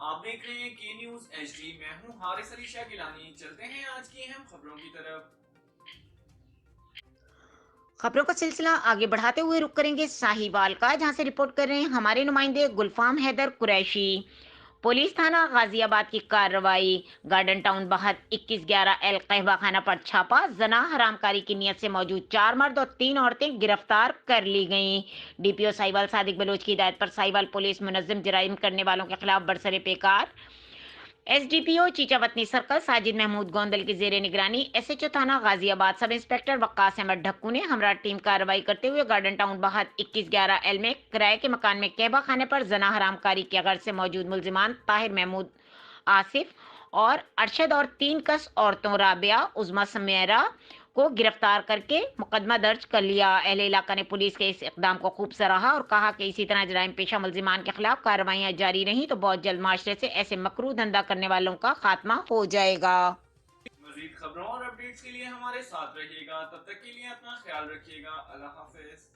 آپ دیکھ رہے ہیں کی نیوز ایچ ڈی، میں ہوں حارث علی شاہ گیلانی۔ چلتے ہیں آج کی اہم خبروں کی طرف۔ خبروں کا سلسلہ آگے بڑھاتے ہوئے رک کریں گے ساہیوال کا، جہاں سے رپورٹ کر رہے ہیں ہمارے نمائندے گلفام حیدر قریشی۔ پولیس تھانہ غازی آباد کی کارروائی۔ گارڈن ٹاؤن بہت 2111 قہوہ خانہ پر چھاپا۔ زنا حرام کاری کی نیت سے موجود 4 مرد اور 3 عورتیں گرفتار کر لی گئیں۔ ڈی پی او ساہیوال صادق بلوچ کی ہدایت پر ساہیوال پولیس منظم جرائم کرنے والوں کے خلاف برسر پیکار ایس ڈی پی او چیچا وطنی سرکل ساجد محمود گوندل کی زیر نگرانی ایس ایچ او تھانہ غازی آباد سب انسپکٹر وقاص احمد ڈھکو نے ہمراہ ٹیم کارروائی کرتے ہوئے گارڈن ٹاؤن بہت 2111 میں کرائے کے مکان میں قہوہ خانے پر زنا حرام کاری کی غرض سے موجود ملزمان طاہر محمود آصف اور ارشد اور 3 کس عورتوں رابعہ عظمی سمیرہ کو گرفتار کر کے مقدمہ درج کر لیا۔ اہل علاقہ نے پولیس کے اس اقدام کو خوب سراہا اور کہا کہ اسی طرح جرائم پیشہ ملزمان کے خلاف کارروائیاں جاری رہیں تو بہت جلد معاشرے سے ایسے مکروہ دھندا کرنے والوں کا خاتمہ ہو جائے گا۔ مزید خبروں اور اپڈیٹس کے لیے ہمارے ساتھ رہیے گا، تب تک کے لیے اپنا خیال رکھیے گا۔ اللہ حافظ۔